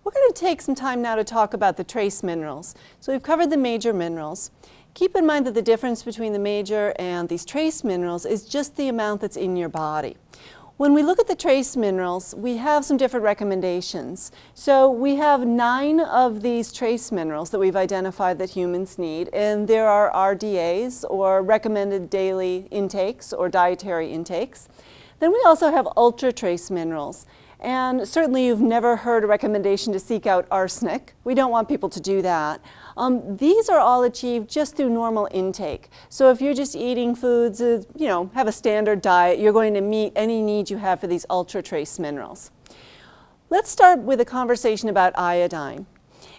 We're going to take some time now to talk about the trace minerals. So we've covered the major minerals. Keep in mind that the difference between the major and these trace minerals is just the amount that's in your body. When we look at the trace minerals, we have some different recommendations. So we have 9 of these trace minerals that we've identified that humans need, and there are RDAs, or recommended daily intakes, or dietary intakes. Then we also have ultra trace minerals. And certainly you've never heard a recommendation to seek out arsenic. We don't want people to do that. These are all achieved just through normal intake. So if you're just eating foods, have a standard diet, you're going to meet any need you have for these ultra trace minerals. Let's start with a conversation about iodine.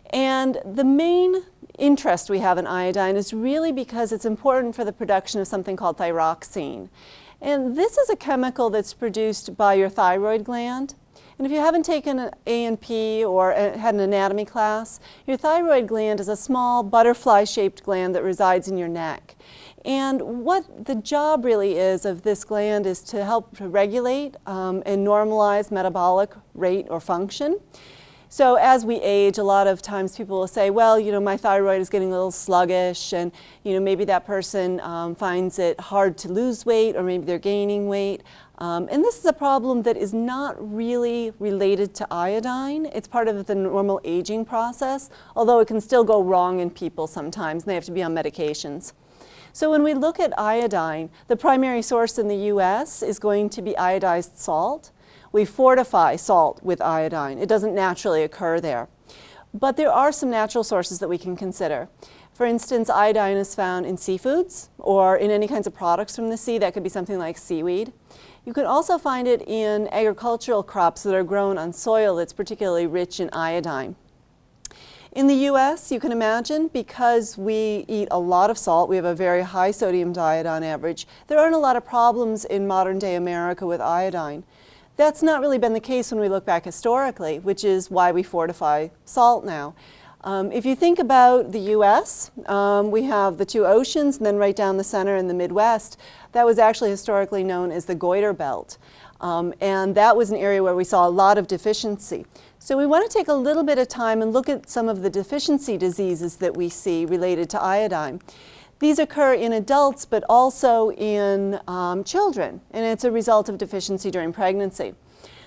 And the main interest we have in iodine is really because it's important for the production of something called thyroxine. And this is a chemical that's produced by your thyroid gland. And if you haven't taken an A&P or had an anatomy class, your thyroid gland is a small butterfly-shaped gland that resides in your neck. And what the job really is of this gland is to help to regulate and normalize metabolic rate or function. So as we age, a lot of times people will say, well, my thyroid is getting a little sluggish, and maybe that person finds it hard to lose weight, or maybe they're gaining weight. And this is a problem that is not really related to iodine. It's part of the normal aging process, although it can still go wrong in people sometimes, and they have to be on medications. So when we look at iodine, the primary source in the US is going to be iodized salt. We fortify salt with iodine. It doesn't naturally occur there. But there are some natural sources that we can consider. For instance, iodine is found in seafoods or in any kinds of products from the sea. That could be something like seaweed. You can also find it in agricultural crops that are grown on soil that's particularly rich in iodine. In the US, you can imagine, because we eat a lot of salt, we have a very high sodium diet on average, there aren't a lot of problems in modern day America with iodine. That's not really been the case when we look back historically, which is why we fortify salt now. If you think about the US, we have the 2 oceans, and then right down the center in the Midwest, that was actually historically known as the goiter belt. And that was an area where we saw a lot of deficiency. So we want to take a little bit of time and look at some of the deficiency diseases that we see related to iodine. These occur in adults, but also in children, and it's a result of deficiency during pregnancy.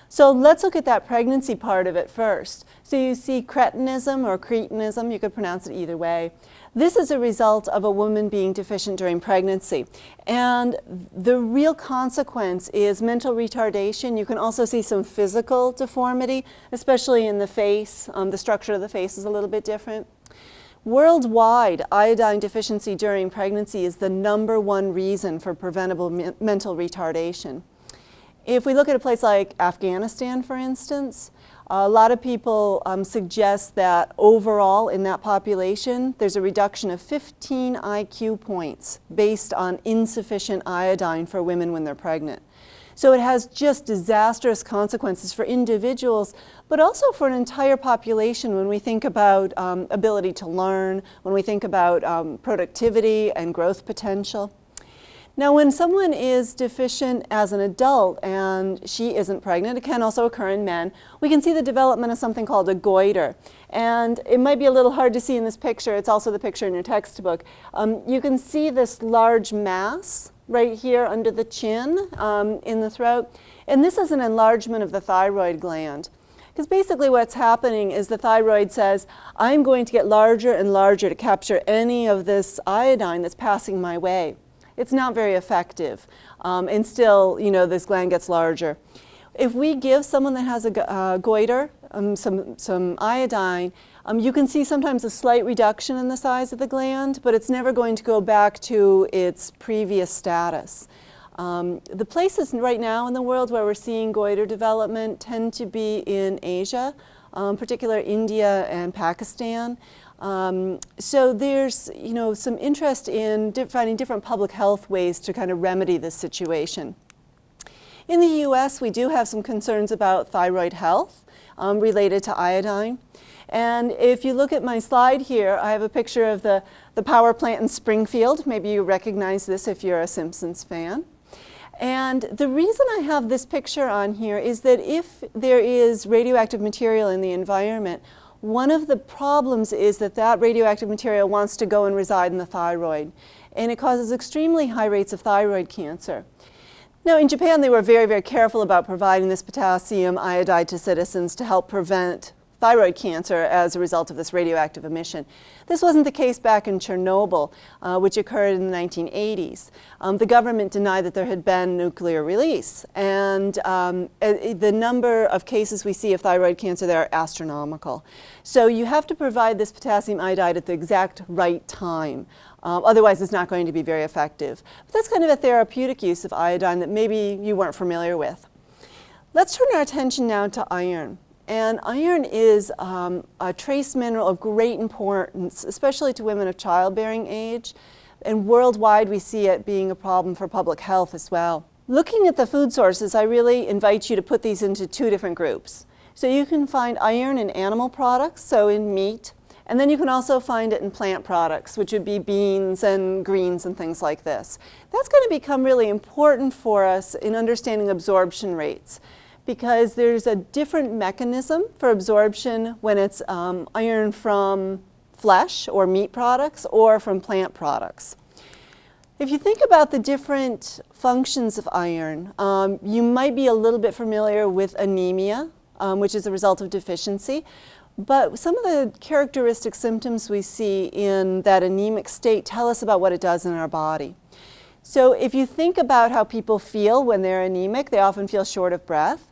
So let's look at that pregnancy part of it first. So you see cretinism or cretinism, you could pronounce it either way. This is a result of a woman being deficient during pregnancy. And the real consequence is mental retardation. You can also see some physical deformity, especially in the face. The structure of the face is a little bit different. Worldwide, iodine deficiency during pregnancy is the #1 reason for preventable mental retardation. If we look at a place like Afghanistan, for instance, a lot of people suggest that overall in that population, there's a reduction of 15 IQ points based on insufficient iodine for women when they're pregnant. So it has just disastrous consequences for individuals, but also for an entire population when we think about ability to learn, when we think about productivity and growth potential. Now, when someone is deficient as an adult and she isn't pregnant, it can also occur in men, we can see the development of something called a goiter. And it might be a little hard to see in this picture. It's also the picture in your textbook. You can see this large mass right here under the chin, in the throat. And this is an enlargement of the thyroid gland. Because basically what's happening is the thyroid says, I'm going to get larger and larger to capture any of this iodine that's passing my way. It's not very effective, and still, this gland gets larger. If we give someone that has a goiter some iodine, you can see sometimes a slight reduction in the size of the gland, but it's never going to go back to its previous status. The places right now in the world where we're seeing goiter development tend to be in Asia, particularly India and Pakistan. So there's, some interest in finding different public health ways to kind of remedy this situation. In the US, we do have some concerns about thyroid health related to iodine. And if you look at my slide here, I have a picture of the power plant in Springfield. Maybe you recognize this if you're a Simpsons fan. And the reason I have this picture on here is that if there is radioactive material in the environment, one of the problems is that that radioactive material wants to go and reside in the thyroid, and it causes extremely high rates of thyroid cancer. Now, in Japan, they were very, very careful about providing this potassium iodide to citizens to help prevent thyroid cancer as a result of this radioactive emission. This wasn't the case back in Chernobyl, which occurred in the 1980s. The government denied that there had been nuclear release, and the number of cases we see of thyroid cancer there are astronomical. So you have to provide this potassium iodide at the exact right time. Otherwise, it's not going to be very effective. But that's kind of a therapeutic use of iodine that maybe you weren't familiar with. Let's turn our attention now to iron. And iron is a trace mineral of great importance, especially to women of childbearing age. And worldwide, we see it being a problem for public health as well. Looking at the food sources, I really invite you to put these into two different groups. So you can find iron in animal products, so in meat, and then you can also find it in plant products, which would be beans and greens and things like this. That's going to become really important for us in understanding absorption rates, because there's a different mechanism for absorption when it's iron from flesh or meat products or from plant products. If you think about the different functions of iron, you might be a little bit familiar with anemia, which is a result of deficiency. But some of the characteristic symptoms we see in that anemic state tell us about what it does in our body. So if you think about how people feel when they're anemic, they often feel short of breath.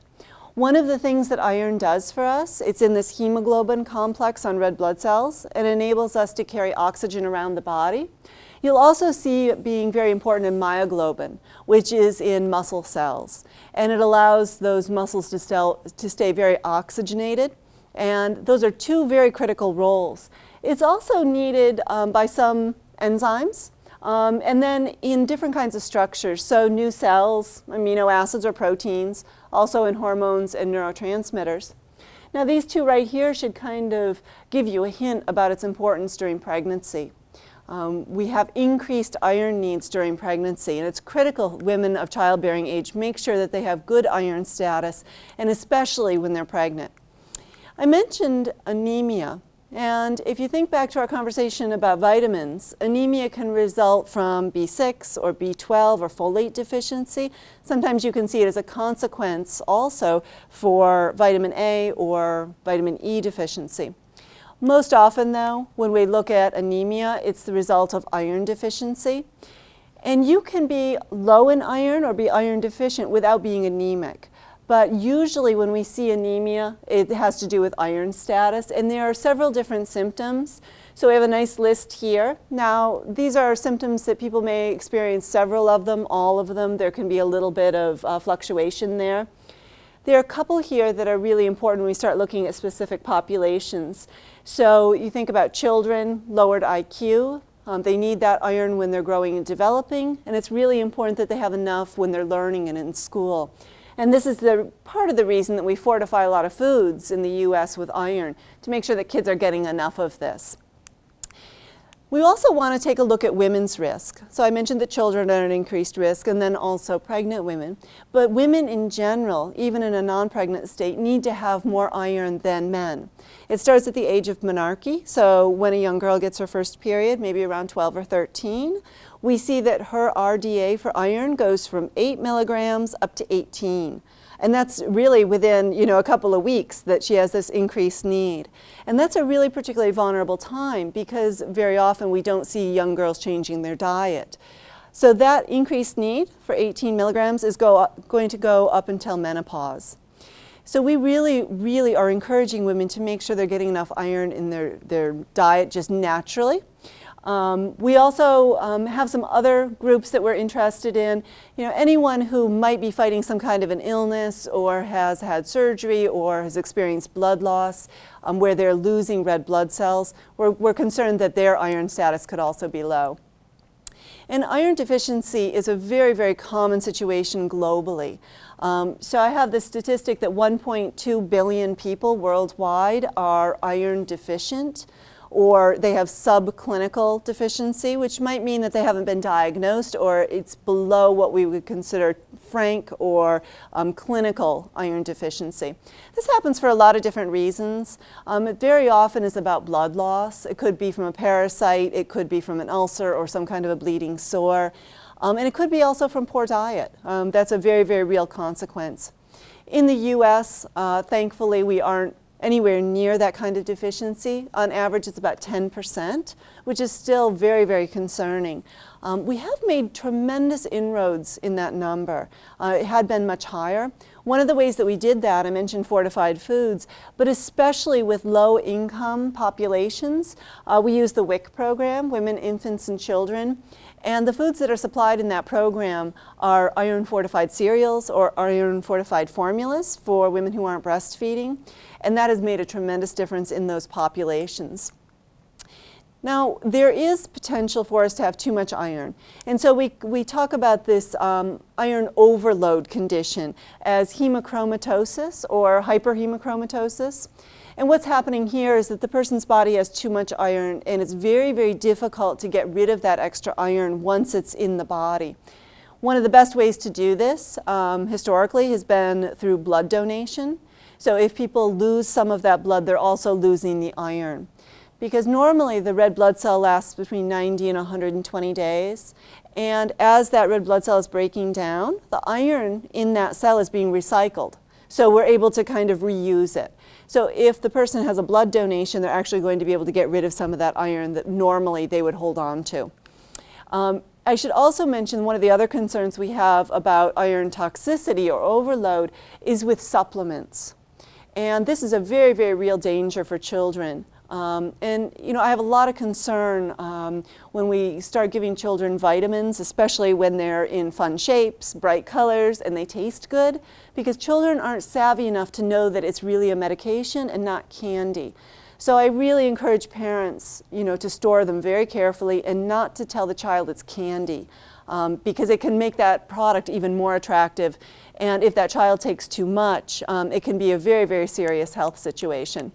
One of the things that iron does for us, it's in this hemoglobin complex on red blood cells. It enables us to carry oxygen around the body. You'll also see it being very important in myoglobin, which is in muscle cells. And it allows those muscles to stay very oxygenated. And those are two very critical roles. It's also needed by some enzymes, and then in different kinds of structures. So new cells, amino acids or proteins, also in hormones and neurotransmitters. Now these two right here should kind of give you a hint about its importance during pregnancy. We have increased iron needs during pregnancy, and it's critical women of childbearing age make sure that they have good iron status, and especially when they're pregnant. I mentioned anemia, and if you think back to our conversation about vitamins, anemia can result from B6 or B12 or folate deficiency. Sometimes you can see it as a consequence also for vitamin A or vitamin E deficiency. Most often though, when we look at anemia, it's the result of iron deficiency. And you can be low in iron or be iron deficient without being anemic. But usually when we see anemia, it has to do with iron status, and there are several different symptoms. So we have a nice list here. Now, these are symptoms that people may experience several of them, all of them. There can be a little bit of fluctuation there. There are a couple here that are really important when we start looking at specific populations. So you think about children, lowered IQ. They need that iron when they're growing and developing, and it's really important that they have enough when they're learning and in school. And this is part of the reason that we fortify a lot of foods in the U.S. with iron, to make sure that kids are getting enough of this. We also want to take a look at women's risk. So I mentioned that children are at increased risk, and then also pregnant women. But women in general, even in a non-pregnant state, need to have more iron than men. It starts at the age of menarche, so when a young girl gets her first period, maybe around 12 or 13. We see that her RDA for iron goes from 8 milligrams up to 18. And that's really within, a couple of weeks that she has this increased need. And that's a really particularly vulnerable time, because very often we don't see young girls changing their diet. So that increased need for 18 milligrams is going to go up until menopause. So we really, really are encouraging women to make sure they're getting enough iron in their diet just naturally. We also have some other groups that we're interested in. Anyone who might be fighting some kind of an illness or has had surgery or has experienced blood loss where they're losing red blood cells, we're concerned that their iron status could also be low. And iron deficiency is a very, very common situation globally. So I have the statistic that 1.2 billion people worldwide are iron deficient, or they have subclinical deficiency, which might mean that they haven't been diagnosed or it's below what we would consider frank or clinical iron deficiency. This happens for a lot of different reasons. It very often is about blood loss. It could be from a parasite, it could be from an ulcer or some kind of a bleeding sore, and it could be also from poor diet. That's a very, very real consequence. In the U.S., thankfully, we aren't anywhere near that kind of deficiency. On average, it's about 10%, which is still very, very concerning. We have made tremendous inroads in that number. It had been much higher. One of the ways that we did that, I mentioned fortified foods, but especially with low-income populations, we use the WIC program, Women, Infants, and Children. And the foods that are supplied in that program are iron-fortified cereals or iron-fortified formulas for women who aren't breastfeeding. And that has made a tremendous difference in those populations. Now, there is potential for us to have too much iron. And so we talk about this iron overload condition as hemochromatosis or hyperhemochromatosis. And what's happening here is that the person's body has too much iron, and it's very, very difficult to get rid of that extra iron once it's in the body. One of the best ways to do this historically has been through blood donation. So if people lose some of that blood, they're also losing the iron. Because normally the red blood cell lasts between 90 and 120 days. And as that red blood cell is breaking down, the iron in that cell is being recycled. So we're able to kind of reuse it. So if the person has a blood donation, they're actually going to be able to get rid of some of that iron that normally they would hold on to. I should also mention one of the other concerns we have about iron toxicity or overload is with supplements. And this is a very, very real danger for children. And you know, I have a lot of concern when we start giving children vitamins, especially when they're in fun shapes, bright colors, and they taste good, because children aren't savvy enough to know that it's really a medication and not candy. So I really encourage parents, you know, to store them very carefully and not to tell the child it's candy, because it can make that product even more attractive. And if that child takes too much, it can be a very, very serious health situation.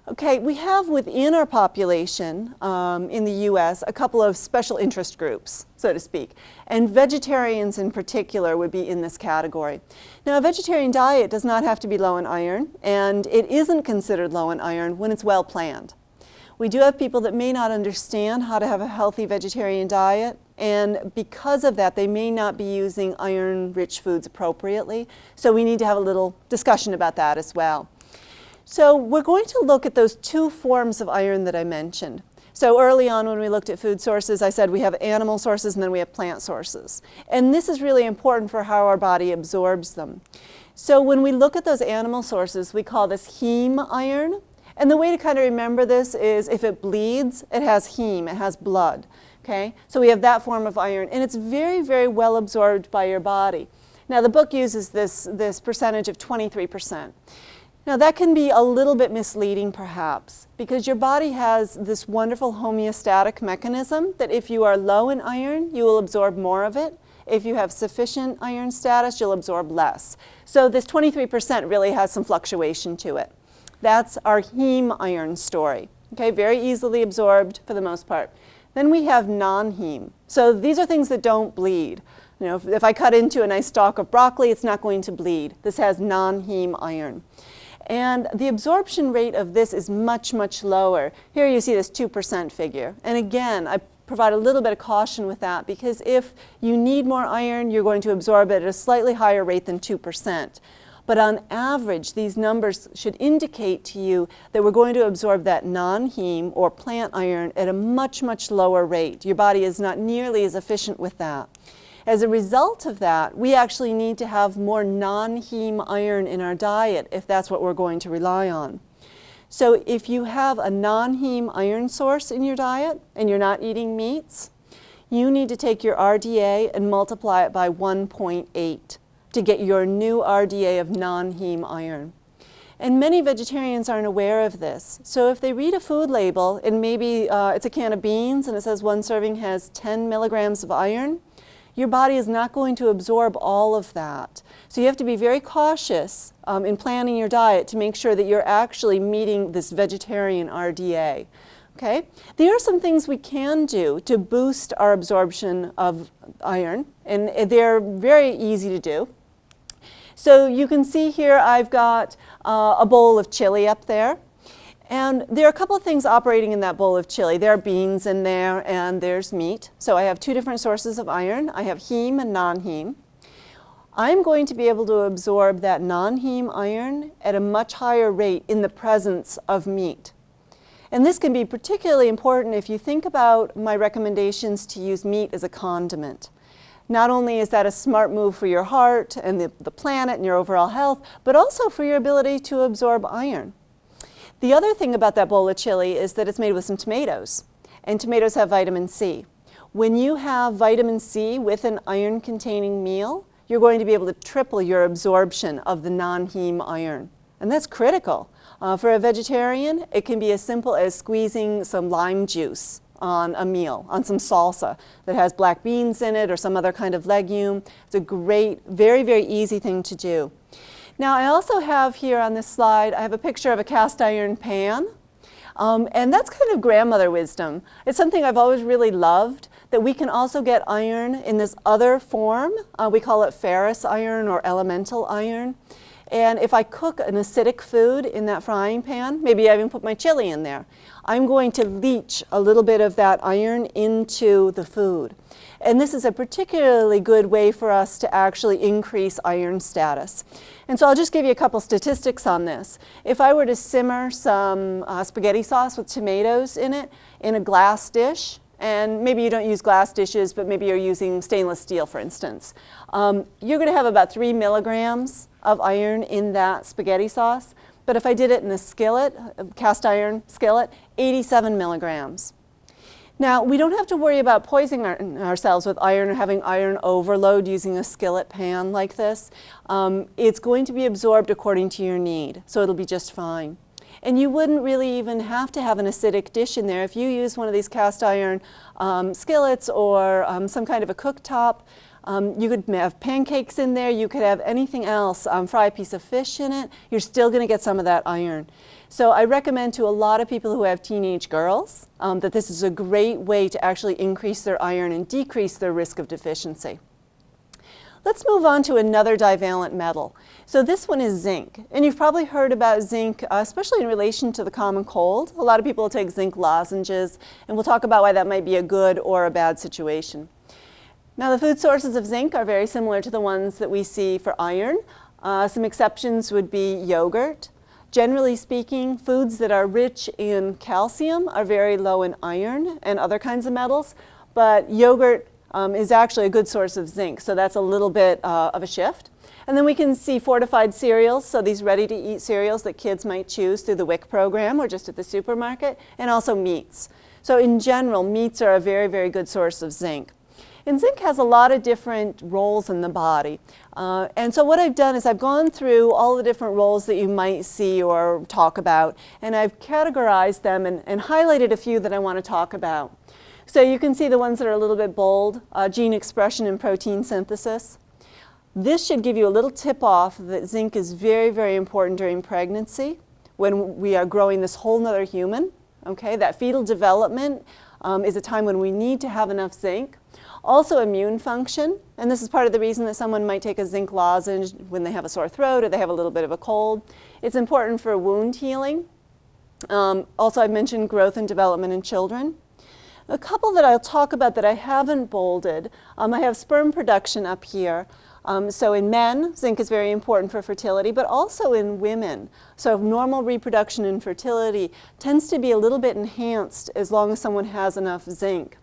Okay, we have within our population in the U.S. a couple of special interest groups, so to speak, and vegetarians in particular would be in this category. Now, a vegetarian diet does not have to be low in iron, and it isn't considered low in iron when it's well planned. We do have people that may not understand how to have a healthy vegetarian diet, and because of that, they may not be using iron-rich foods appropriately, so we need to have a little discussion about that as well. So we're going to look at those two forms of iron that I mentioned. So early on when we looked at food sources, I said we have animal sources and then we have plant sources. And this is really important for how our body absorbs them. So when we look at those animal sources, we call this heme iron. And the way to kind of remember this is if it bleeds, it has heme, it has blood. Okay? So we have that form of iron, and it's very, very well absorbed by your body. Now the book uses this percentage of 23%. Now that can be a little bit misleading perhaps, because your body has this wonderful homeostatic mechanism that if you are low in iron, you will absorb more of it. If you have sufficient iron status, you'll absorb less. So this 23% really has some fluctuation to it. That's our heme iron story. Okay, very easily absorbed for the most part. Then we have non-heme. So these are things that don't bleed. You know, if I cut into a nice stalk of broccoli, it's not going to bleed. This has non-heme iron. And the absorption rate of this is much, much lower. Here you see this 2% figure. And again, I provide a little bit of caution with that, because if you need more iron, you're going to absorb it at a slightly higher rate than 2%. But on average, these numbers should indicate to you that we're going to absorb that non-heme or plant iron at a much, much lower rate. Your body is not nearly as efficient with that. As a result of that, we actually need to have more non-heme iron in our diet if that's what we're going to rely on. So if you have a non-heme iron source in your diet and you're not eating meats, you need to take your RDA and multiply it by 1.8 to get your new RDA of non-heme iron. And many vegetarians aren't aware of this. So if they read a food label and maybe it's a can of beans and it says one serving has 10 milligrams of iron, your body is not going to absorb all of that. So you have to be very cautious in planning your diet to make sure that you're actually meeting this vegetarian RDA. Okay? There are some things we can do to boost our absorption of iron, and they're very easy to do. So you can see here I've got a bowl of chili up there. And there are a couple of things operating in that bowl of chili. There are beans in there and there's meat. So I have two different sources of iron. I have heme and non-heme. I'm going to be able to absorb that non-heme iron at a much higher rate in the presence of meat. And this can be particularly important if you think about my recommendations to use meat as a condiment. Not only is that a smart move for your heart and the planet and your overall health, but also for your ability to absorb iron. The other thing about that bowl of chili is that it's made with some tomatoes, and tomatoes have vitamin C. When you have vitamin C with an iron-containing meal, you're going to be able to triple your absorption of the non-heme iron, and that's critical. For a vegetarian, it can be as simple as squeezing some lime juice on a meal, on some salsa that has black beans in it or some other kind of legume. It's a great, very, very easy thing to do. Now I also have here on this slide, I have a picture of a cast iron pan. And that's kind of grandmother wisdom. It's something I've always really loved, that we can also get iron in this other form. We call it ferrous iron or elemental iron. And if I cook an acidic food in that frying pan, maybe I even put my chili in there, I'm going to leach a little bit of that iron into the food. And this is a particularly good way for us to actually increase iron status. And so I'll just give you a couple statistics on this. If I were to simmer some spaghetti sauce with tomatoes in it in a glass dish, and maybe you don't use glass dishes, but maybe you're using stainless steel, for instance, you're going to have about 3 milligrams of iron in that spaghetti sauce. But if I did it in a skillet, a cast iron skillet, 87 milligrams. Now, we don't have to worry about poisoning ourselves with iron or having iron overload using a skillet pan like this. It's going to be absorbed according to your need, so it'll be just fine. And you wouldn't really even have to have an acidic dish in there. If you use one of these cast iron skillets or some kind of a cooktop, you could have pancakes in there, you could have anything else, fry a piece of fish in it, you're still going to get some of that iron. So I recommend to a lot of people who have teenage girls that this is a great way to actually increase their iron and decrease their risk of deficiency. Let's move on to another divalent metal. So this one is zinc, and you've probably heard about zinc, especially in relation to the common cold. A lot of people take zinc lozenges, and we'll talk about why that might be a good or a bad situation. Now, the food sources of zinc are very similar to the ones that we see for iron. Some exceptions would be yogurt. Generally speaking, foods that are rich in calcium are very low in iron and other kinds of metals, but yogurt is actually a good source of zinc, so that's a little bit of a shift. And then we can see fortified cereals, so these ready-to-eat cereals that kids might choose through the WIC program or just at the supermarket, and also meats. So in general, meats are a very, very good source of zinc. And zinc has a lot of different roles in the body. And so what I've done is I've gone through all the different roles that you might see or talk about, and I've categorized them and highlighted a few that I want to talk about. So you can see the ones that are a little bit bold, gene expression and protein synthesis. This should give you a little tip-off that zinc is very, very important during pregnancy when we are growing this whole nother human. Okay, that fetal development is a time when we need to have enough zinc. Also immune function, and this is part of the reason that someone might take a zinc lozenge when they have a sore throat or they have a little bit of a cold. It's important for wound healing. Also, I've mentioned growth and development in children. A couple that I'll talk about that I haven't bolded, I have sperm production up here. So in men, zinc is very important for fertility, but also in women. So normal reproduction and fertility tends to be a little bit enhanced as long as someone has enough zinc.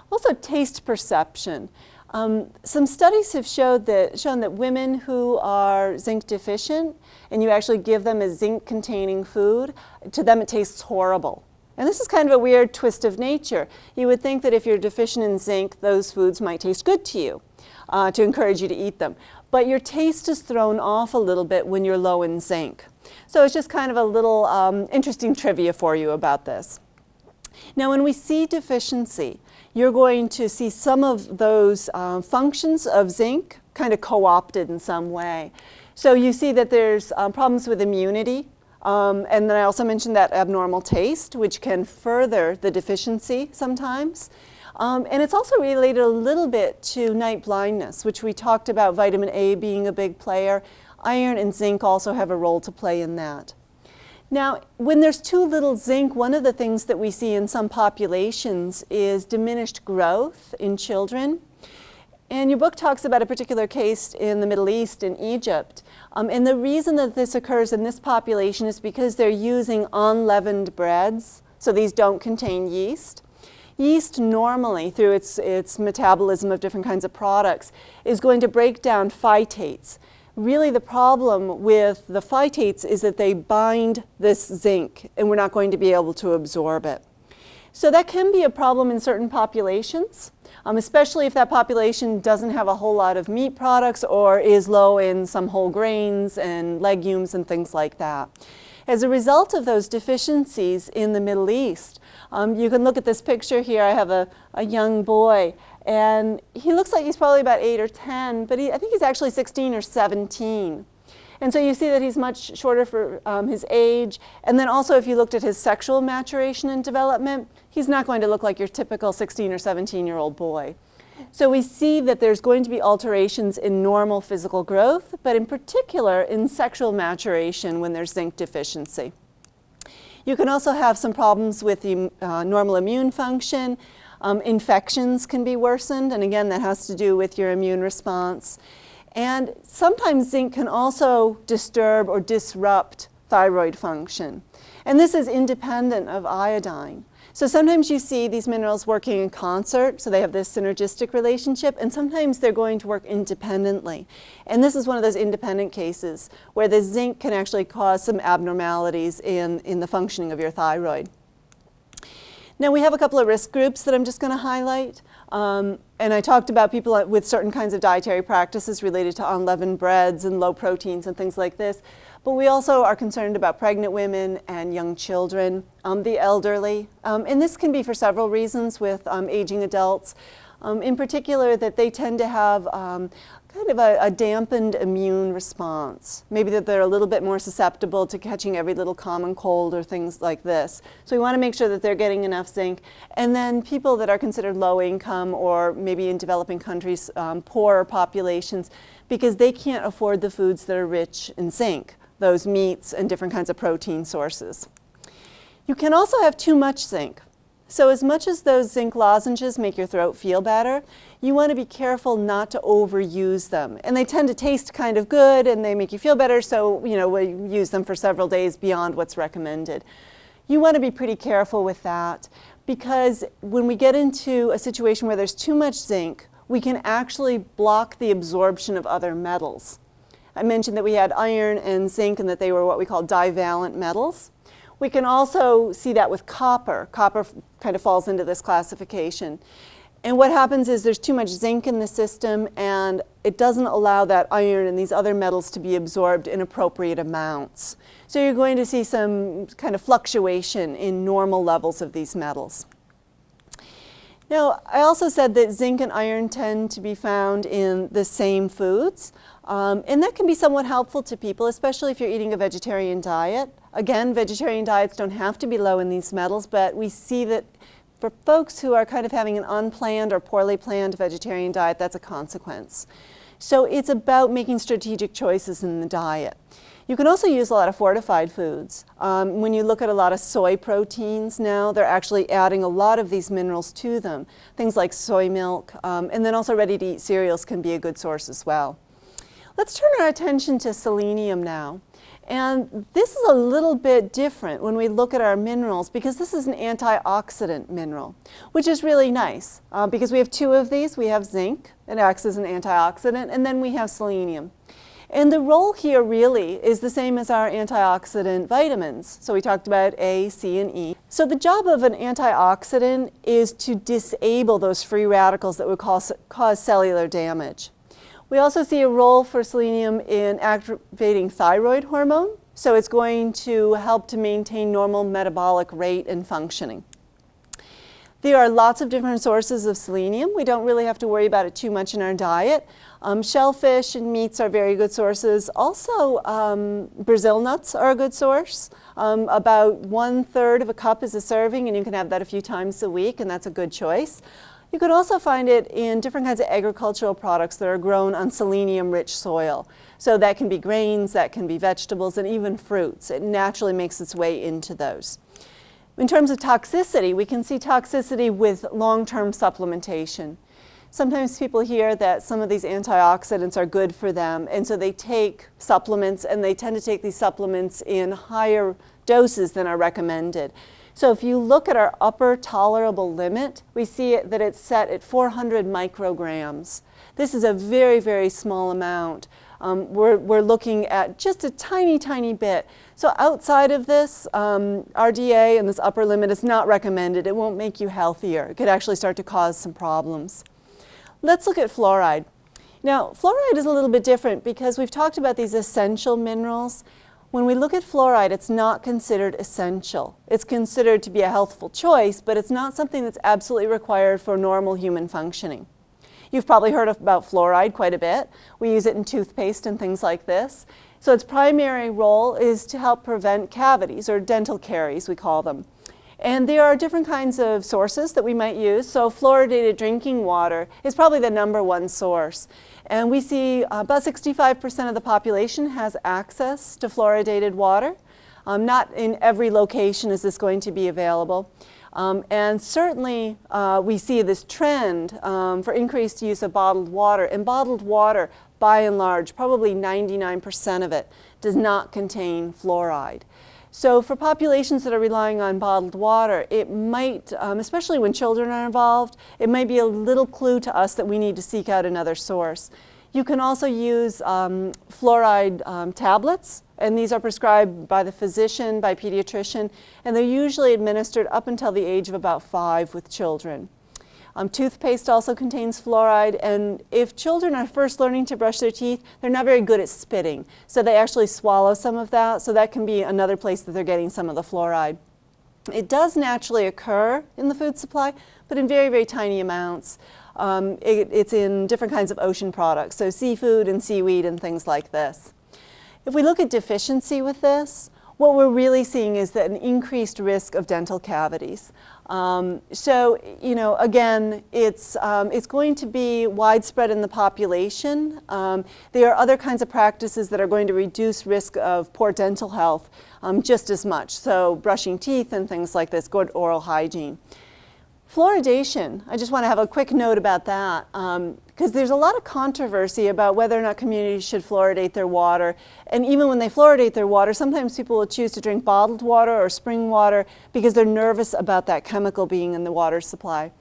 Also taste perception. Some studies have shown that women who are zinc deficient and you actually give them a zinc-containing food, to them it tastes horrible. And this is kind of a weird twist of nature. You would think that if you're deficient in zinc, those foods might taste good to you, to encourage you to eat them. But your taste is thrown off a little bit when you're low in zinc. So it's just kind of a little interesting trivia for you about this. Now, when we see deficiency, you're going to see some of those functions of zinc kind of co-opted in some way. So you see that there's problems with immunity, and then I also mentioned that abnormal taste, which can further the deficiency sometimes. And it's also related a little bit to night blindness, which we talked about vitamin A being a big player. Iron and zinc also have a role to play in that. Now, when there's too little zinc, one of the things that we see in some populations is diminished growth in children. And your book talks about a particular case in the Middle East, in Egypt. And the reason that this occurs in this population is because they're using unleavened breads, so these don't contain yeast. Yeast normally, through its metabolism of different kinds of products, is going to break down phytates. Really the problem with the phytates is that they bind this zinc, and we're not going to be able to absorb it. So that can be a problem in certain populations, especially if that population doesn't have a whole lot of meat products or is low in some whole grains and legumes and things like that. As a result of those deficiencies in the Middle East, you can look at this picture here. I have a young boy, and he looks like he's probably about 8 or 10, but I think he's actually 16 or 17. And so you see that he's much shorter for his age. And then also if you looked at his sexual maturation and development, he's not going to look like your typical 16 or 17-year-old boy. So we see that there's going to be alterations in normal physical growth, but in particular in sexual maturation when there's zinc deficiency. You can also have some problems with the normal immune function. Infections can be worsened, and again, that has to do with your immune response. And sometimes zinc can also disturb or disrupt thyroid function. And this is independent of iodine. So sometimes you see these minerals working in concert, so they have this synergistic relationship, and sometimes they're going to work independently. And this is one of those independent cases where the zinc can actually cause some abnormalities in the functioning of your thyroid. Now we have a couple of risk groups that I'm just going to highlight. And I talked about people with certain kinds of dietary practices related to unleavened breads and low proteins and things like this. But we also are concerned about pregnant women and young children, the elderly. And this can be for several reasons with aging adults. In particular, that they tend to have kind of a dampened immune response. Maybe that they're a little bit more susceptible to catching every little common cold or things like this. So we want to make sure that they're getting enough zinc. And then people that are considered low income or maybe in developing countries, poorer populations, because they can't afford the foods that are rich in zinc, those meats and different kinds of protein sources. You can also have too much zinc. So as much as those zinc lozenges make your throat feel better, you want to be careful not to overuse them. And they tend to taste kind of good and they make you feel better, so we use them for several days beyond what's recommended. You want to be pretty careful with that, because when we get into a situation where there's too much zinc, we can actually block the absorption of other metals. I mentioned that we had iron and zinc and that they were what we call divalent metals. We can also see that with copper. Copper kind of falls into this classification. And what happens is there's too much zinc in the system and it doesn't allow that iron and these other metals to be absorbed in appropriate amounts. So you're going to see some kind of fluctuation in normal levels of these metals. Now, I also said that zinc and iron tend to be found in the same foods. And that can be somewhat helpful to people, especially if you're eating a vegetarian diet. Again, vegetarian diets don't have to be low in these metals, but we see that for folks who are kind of having an unplanned or poorly planned vegetarian diet, that's a consequence. So it's about making strategic choices in the diet. You can also use a lot of fortified foods. When you look at a lot of soy proteins now, they're actually adding a lot of these minerals to them. Things like soy milk, and then also ready-to-eat cereals can be a good source as well. Let's turn our attention to selenium now. And this is a little bit different when we look at our minerals, because this is an antioxidant mineral, which is really nice because we have two of these. We have zinc, it acts as an antioxidant, and then we have selenium. And the role here really is the same as our antioxidant vitamins. So we talked about A, C, and E. So the job of an antioxidant is to disable those free radicals that would cause cellular damage. We also see a role for selenium in activating thyroid hormone. So it's going to help to maintain normal metabolic rate and functioning. There are lots of different sources of selenium. We don't really have to worry about it too much in our diet. Shellfish and meats are very good sources. Also, Brazil nuts are a good source. About 1/3 of a cup is a serving, and you can have that a few times a week, and that's a good choice. You could also find it in different kinds of agricultural products that are grown on selenium-rich soil. So that can be grains, that can be vegetables, and even fruits. It naturally makes its way into those. In terms of toxicity, we can see toxicity with long-term supplementation. Sometimes people hear that some of these antioxidants are good for them, and so they take supplements, and they tend to take these supplements in higher doses than are recommended. So if you look at our upper tolerable limit, we see that it's set at 400 micrograms. This is a very, very small amount. We're looking at just a tiny, tiny bit. So outside of this, RDA and this upper limit is not recommended. It won't make you healthier. It could actually start to cause some problems. Let's look at fluoride. Now, fluoride is a little bit different because we've talked about these essential minerals. When we look at fluoride, it's not considered essential. It's considered to be a healthful choice, but it's not something that's absolutely required for normal human functioning. You've probably heard about fluoride quite a bit. We use it in toothpaste and things like this. So its primary role is to help prevent cavities, or dental caries, we call them. And there are different kinds of sources that we might use. So fluoridated drinking water is probably the #1 source. And we see about 65% of the population has access to fluoridated water. Not in every location is this going to be available. And certainly we see this trend for increased use of bottled water. And bottled water, by and large, probably 99% of it, does not contain fluoride. So for populations that are relying on bottled water, it might, especially when children are involved, it might be a little clue to us that we need to seek out another source. You can also use fluoride tablets, and these are prescribed by the physician, by pediatrician, and they're usually administered up until the age of about 5 with children. Toothpaste also contains fluoride, and if children are first learning to brush their teeth, they're not very good at spitting, so they actually swallow some of that, so that can be another place that they're getting some of the fluoride. It does naturally occur in the food supply, but in very, very tiny amounts. It's in different kinds of ocean products, so seafood and seaweed and things like this. If we look at deficiency with this, what we're really seeing is that an increased risk of dental cavities. So, you know, again, it's going to be widespread in the population. There are other kinds of practices that are going to reduce risk of poor dental health just as much. So brushing teeth and things like this, good oral hygiene. Fluoridation, I just want to have a quick note about that, because there's a lot of controversy about whether or not communities should fluoridate their water. And even when they fluoridate their water, sometimes people will choose to drink bottled water or spring water because they're nervous about that chemical being in the water supply.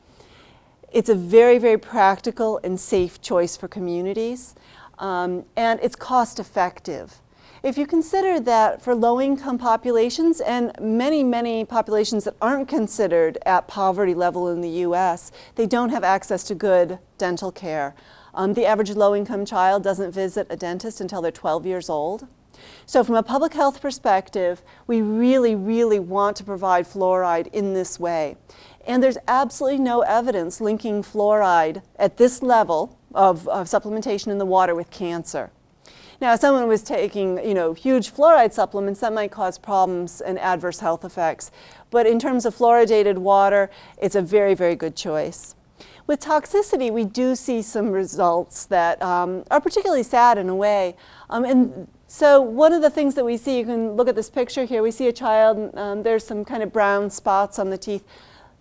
It's a very, very practical and safe choice for communities, and it's cost effective. If you consider that for low-income populations and many, many populations that aren't considered at poverty level in the U.S., they don't have access to good dental care. The average low-income child doesn't visit a dentist until they're 12 years old. So from a public health perspective, we really, really want to provide fluoride in this way. And there's absolutely no evidence linking fluoride at this level of supplementation in the water with cancer. Now, if someone was taking, huge fluoride supplements, that might cause problems and adverse health effects. But in terms of fluoridated water, it's a very, very good choice. With toxicity, we do see some results that are particularly sad in a way. And so one of the things that we see, you can look at this picture here, we see a child, there's some kind of brown spots on the teeth.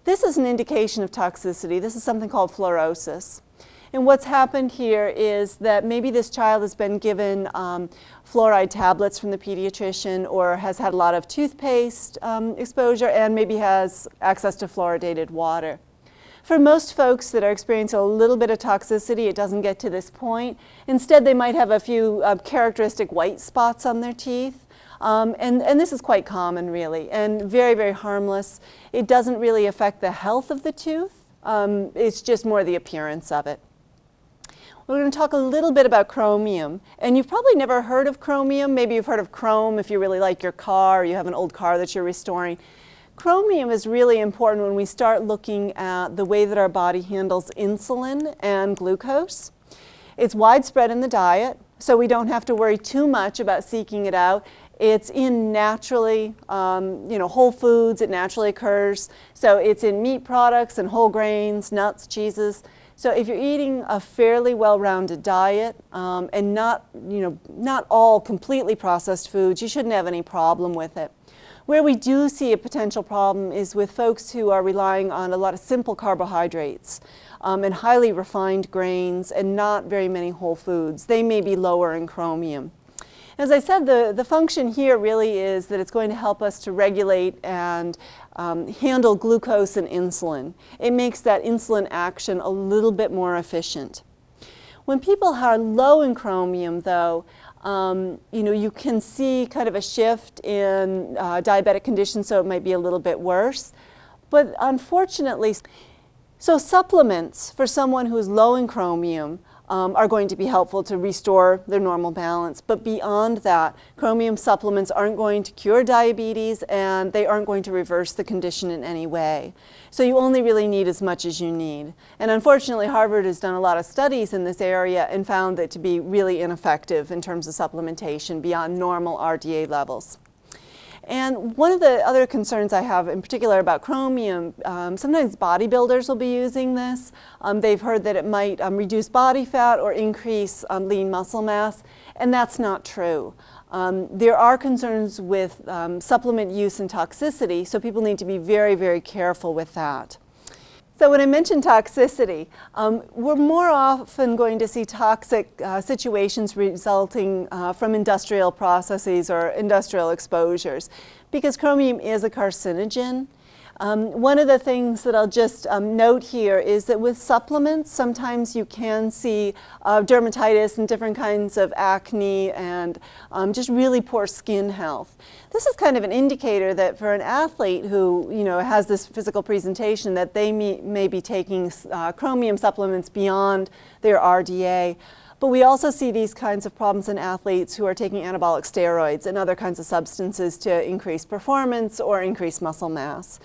This is an indication of toxicity. This is something called fluorosis. And what's happened here is that maybe this child has been given fluoride tablets from the pediatrician, or has had a lot of toothpaste exposure, and maybe has access to fluoridated water. For most folks that are experiencing a little bit of toxicity, it doesn't get to this point. Instead, they might have a few characteristic white spots on their teeth. And this is quite common, really, and very, very harmless. It doesn't really affect the health of the tooth. It's just more the appearance of it. We're going to talk a little bit about chromium. And you've probably never heard of chromium. Maybe you've heard of chrome if you really like your car, or you have an old car that you're restoring. Chromium is really important when we start looking at the way that our body handles insulin and glucose. It's widespread in the diet, so we don't have to worry too much about seeking it out. It's in naturally, whole foods. It naturally occurs. So it's in meat products and whole grains, nuts, cheeses. So if you're eating a fairly well-rounded diet and not all completely processed foods, you shouldn't have any problem with it. Where we do see a potential problem is with folks who are relying on a lot of simple carbohydrates and highly refined grains and not very many whole foods. They may be lower in chromium. As I said, the function here really is that it's going to help us to regulate and handle glucose and insulin. It makes that insulin action a little bit more efficient. When people are low in chromium, though, you can see kind of a shift in diabetic conditions, so it might be a little bit worse. But unfortunately, so supplements for someone who's low in chromium are going to be helpful to restore their normal balance. But beyond that, chromium supplements aren't going to cure diabetes and they aren't going to reverse the condition in any way. So you only really need as much as you need. And unfortunately, Harvard has done a lot of studies in this area and found it to be really ineffective in terms of supplementation beyond normal RDA levels. And one of the other concerns I have in particular about chromium, sometimes bodybuilders will be using this. They've heard that it might reduce body fat or increase lean muscle mass, and that's not true. There are concerns with supplement use and toxicity, so people need to be very, very careful with that. So when I mention toxicity, we're more often going to see toxic situations resulting from industrial processes or industrial exposures because chromium is a carcinogen. One of the things that I'll just note here is that with supplements, sometimes you can see dermatitis and different kinds of acne and just really poor skin health. This is kind of an indicator that for an athlete who has this physical presentation that they may be taking chromium supplements beyond their RDA. But we also see these kinds of problems in athletes who are taking anabolic steroids and other kinds of substances to increase performance or increase muscle mass.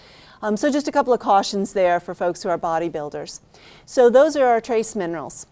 So just a couple of cautions there for folks who are bodybuilders. So those are our trace minerals.